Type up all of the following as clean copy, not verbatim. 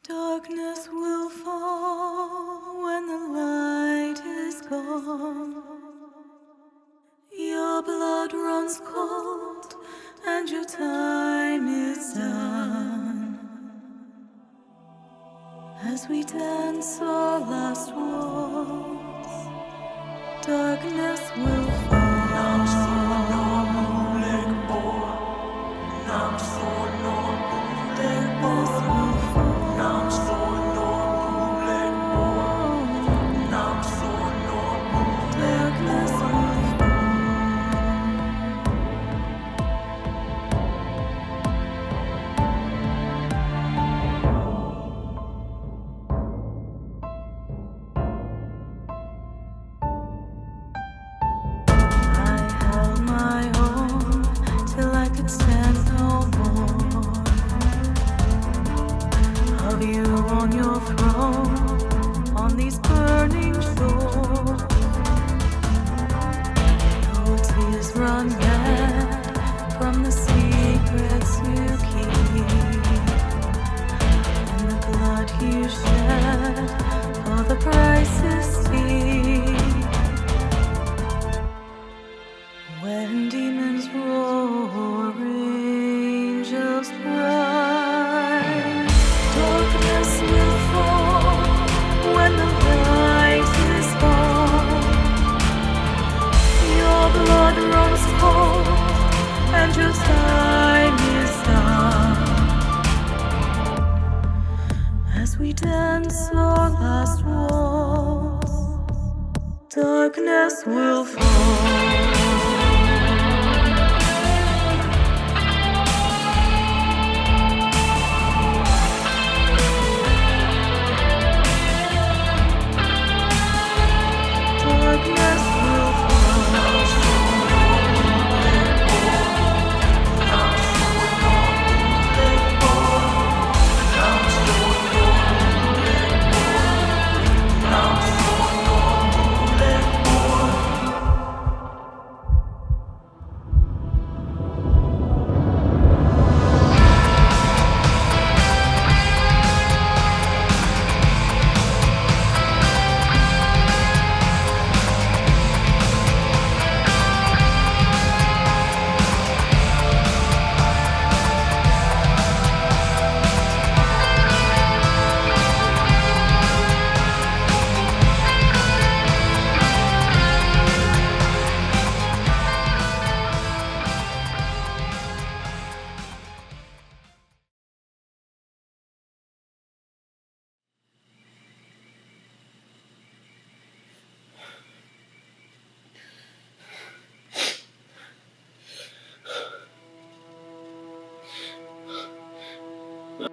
Darkness will fall when the light is gone. Your blood runs cold and your time is done. As we dance our last waltz, darkness will fall. Darkness will fall.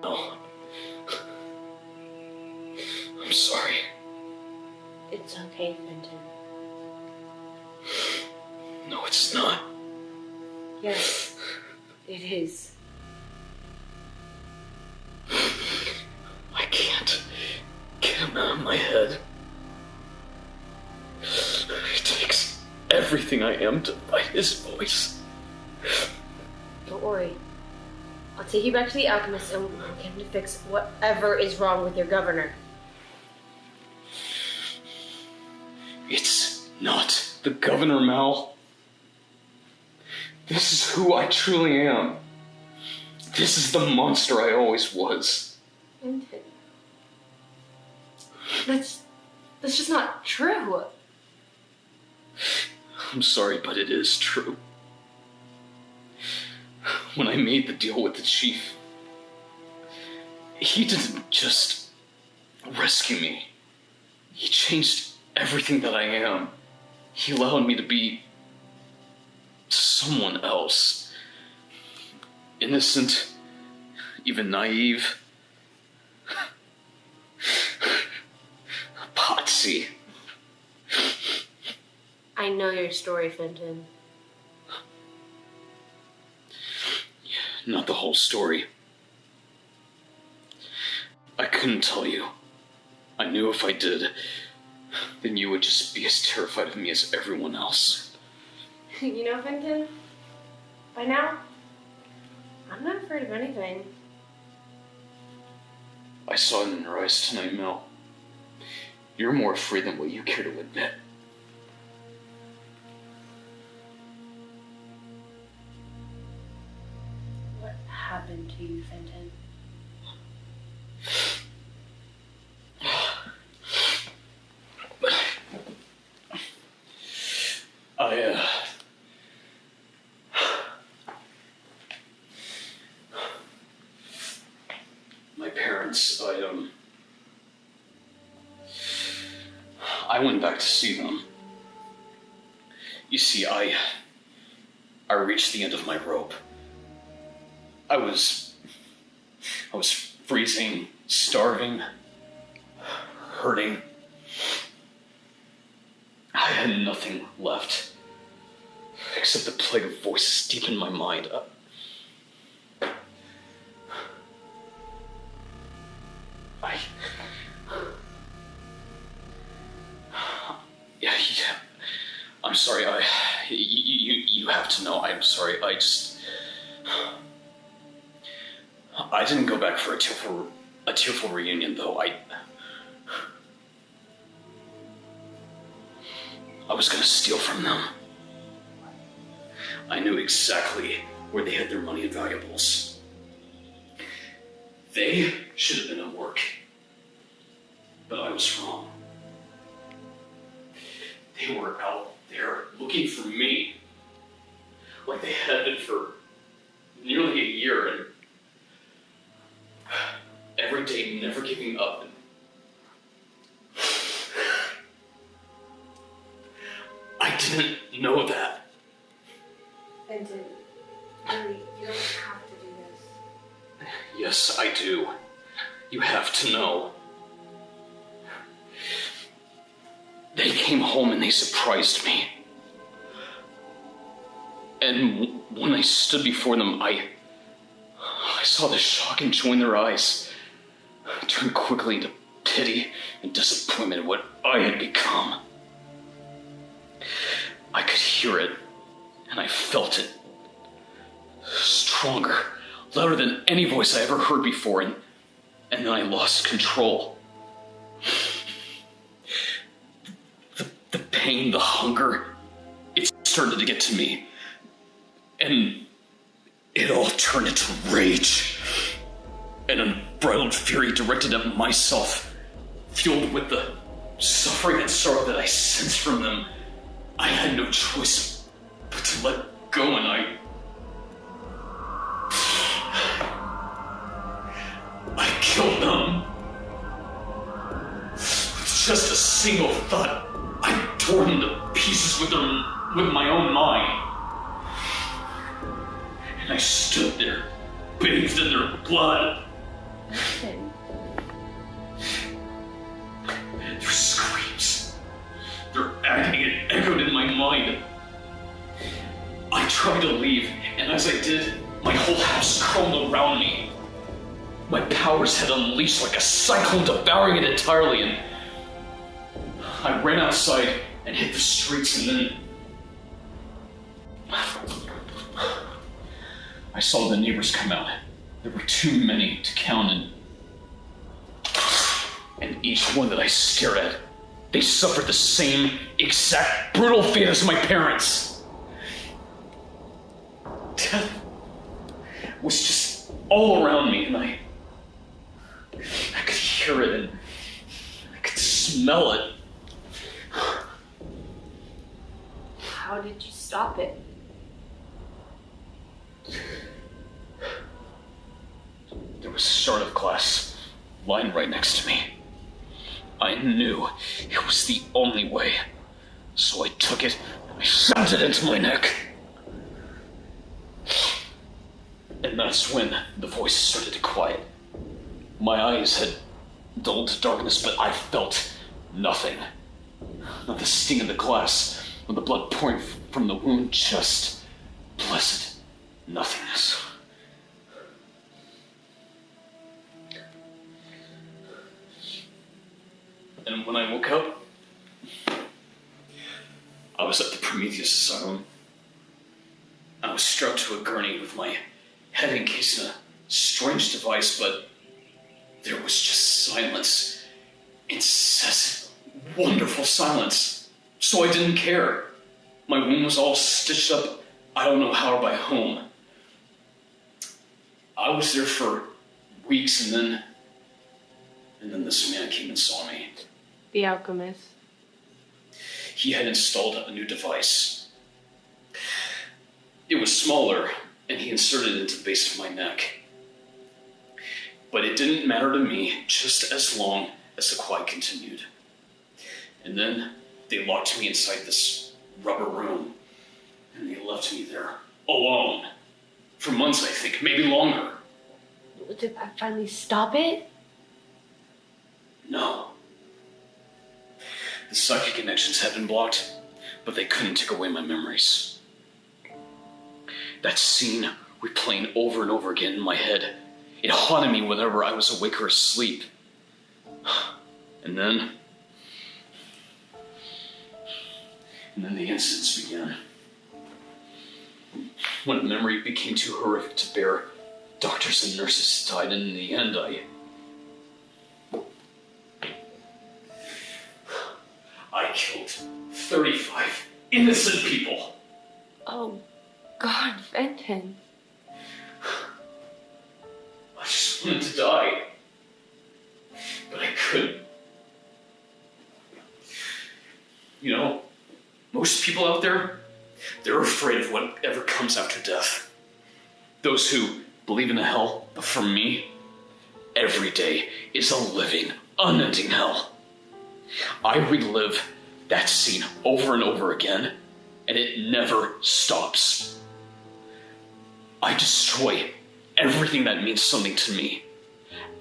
No. I'm sorry. It's okay, Fenton. No, it's not. Yes, it is. I can't get him out of my head. It takes everything I am to fight his voice. Don't worry. I'll take you back to the alchemist and we'll get him to fix whatever is wrong with your governor. It's not the governor, Mal. This is who I truly am. This is the monster I always was. Fenton. That's just not true. I'm sorry, but it is true. When I made the deal with the chief, he didn't just rescue me. He changed everything that I am. He allowed me to be someone else. Innocent, even naive. Potsy. I know your story, Fenton. Not the whole story. I couldn't tell you. I knew if I did, then you would just be as terrified of me as everyone else. You know, Fenton, by now, I'm not afraid of anything. I saw it in your eyes tonight, Mel. You're more afraid than what you care to admit. What happened to you, Fenton? My parents, I went back to see them. You see, I reached the end of my rope. I was freezing, starving, hurting. I had nothing left except the plague of voices deep in my mind. Yeah, I'm sorry, you have to know, I'm sorry, I didn't go back for a tearful reunion, though. I was gonna steal from them. I knew exactly where they had their money and valuables. They should have been at work, but I was wrong. They were out there looking for me, like they had been for nearly a year, and every day never giving up. And I didn't know that. Fenton, really, you don't have to do this. Yes, I do. You have to know. They came home and they surprised me. And when I stood before them, I saw the shock and joy in their eyes turn quickly into pity and disappointment at what I had become. I could hear it, and I felt it. Stronger, louder than any voice I ever heard before, and then I lost control. The pain, the hunger, it started to get to me. And it all turned into rage. An unbridled fury directed at myself, fueled with the suffering and sorrow that I sensed from them. I had no choice but to let go, and I killed them. With just a single thought, I tore them to pieces with my own mind. And I stood there, bathed in their blood. Listen. Their screams, their agony, it echoed in my mind. I tried to leave, and as I did, my whole house crumbled around me. My powers had unleashed like a cyclone, devouring it entirely, and I ran outside and hit the streets, and then I saw the neighbors come out. There were too many to count, and each one that I stared at, they suffered the same exact brutal fate as my parents. Death was just all around me, and I could hear it, and I could smell it. How did you stop it? There was a start of class lying right next to me. I knew it was the only way, so I took it and I shoved it into my neck. And that's when the voice started to quiet. My eyes had dulled to darkness, but I felt nothing. Not the sting of the glass, or the blood pouring from the wound, just blessed nothingness. And when I woke up, I was at the Prometheus Asylum. I was strapped to a gurney with my head encased in a strange device, but there was just silence. Incessant, wonderful silence. So I didn't care. My wound was all stitched up, I don't know how, by home. I was there for weeks, and then this man came and saw me. The alchemist. He had installed a new device. It was smaller, and he inserted it into the base of my neck. But it didn't matter to me just as long as the quiet continued. And then they locked me inside this rubber room, and they left me there, alone. For months, I think, maybe longer. Did that finally stop it? No. The psychic connections had been blocked, but they couldn't take away my memories. That scene replaying over and over again in my head. It haunted me whenever I was awake or asleep. And then the incidents began. When a memory became too horrific to bear, doctors and nurses died, and in the end I killed 35 innocent people. Oh, God, Fenton. I just wanted to die, but I couldn't. You know, most people out there, they're afraid of whatever comes after death. Those who believe in a hell, but for me, every day is a living, unending hell. I relive that scene over and over again, and it never stops. I destroy everything that means something to me,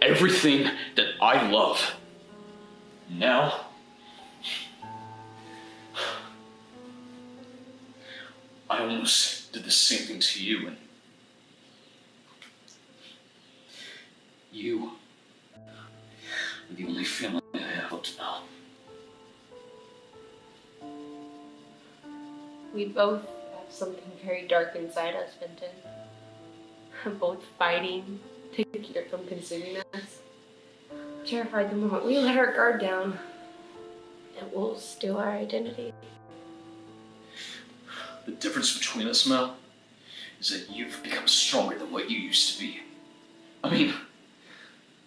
everything that I love. Now, I almost did the same thing to you, and you are the only family I have up to now. We both have something very dark inside us, Fenton. Both fighting to keep it from consuming us. Terrified the moment we let our guard down, it will steal our identity. The difference between us, Mel, is that you've become stronger than what you used to be. I mean,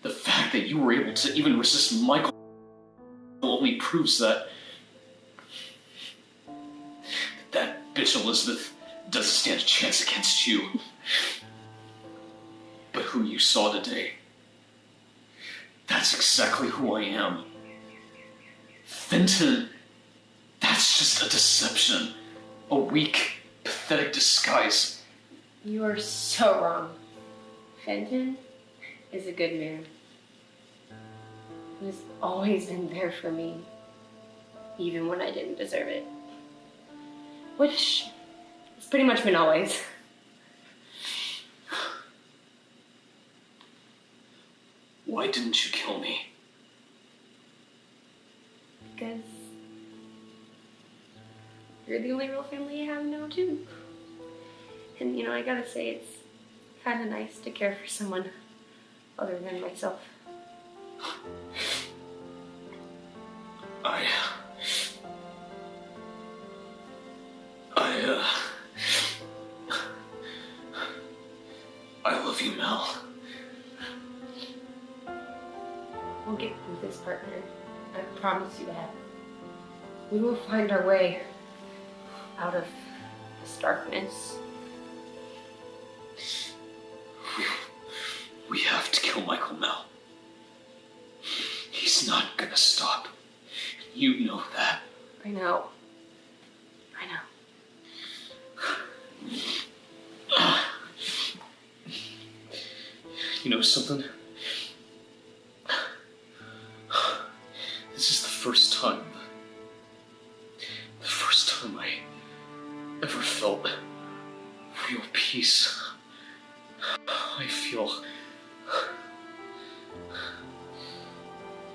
the fact that you were able to even resist Michael only proves that bitch Elizabeth doesn't stand a chance against you. But who you saw today, that's exactly who I am. Fenton, that's just a deception. A weak, pathetic disguise. You are so wrong. Fenton is a good man. He has always been there for me, even when I didn't deserve it. Which has pretty much been always. Why didn't you kill me? Because you're the only real family I have now, too. And, you know, I gotta say, it's kind of nice to care for someone other than myself. I love you, Mel. We'll get through this, partner. I promise you that. We will find our way out of this darkness. We have to kill Michael, Mel. He's not gonna stop. You know that. I know. You know something? This is the first time I ever felt real peace. I feel...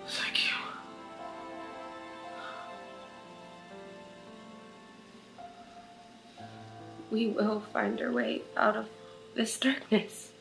Thank you. We will find our way out of this darkness.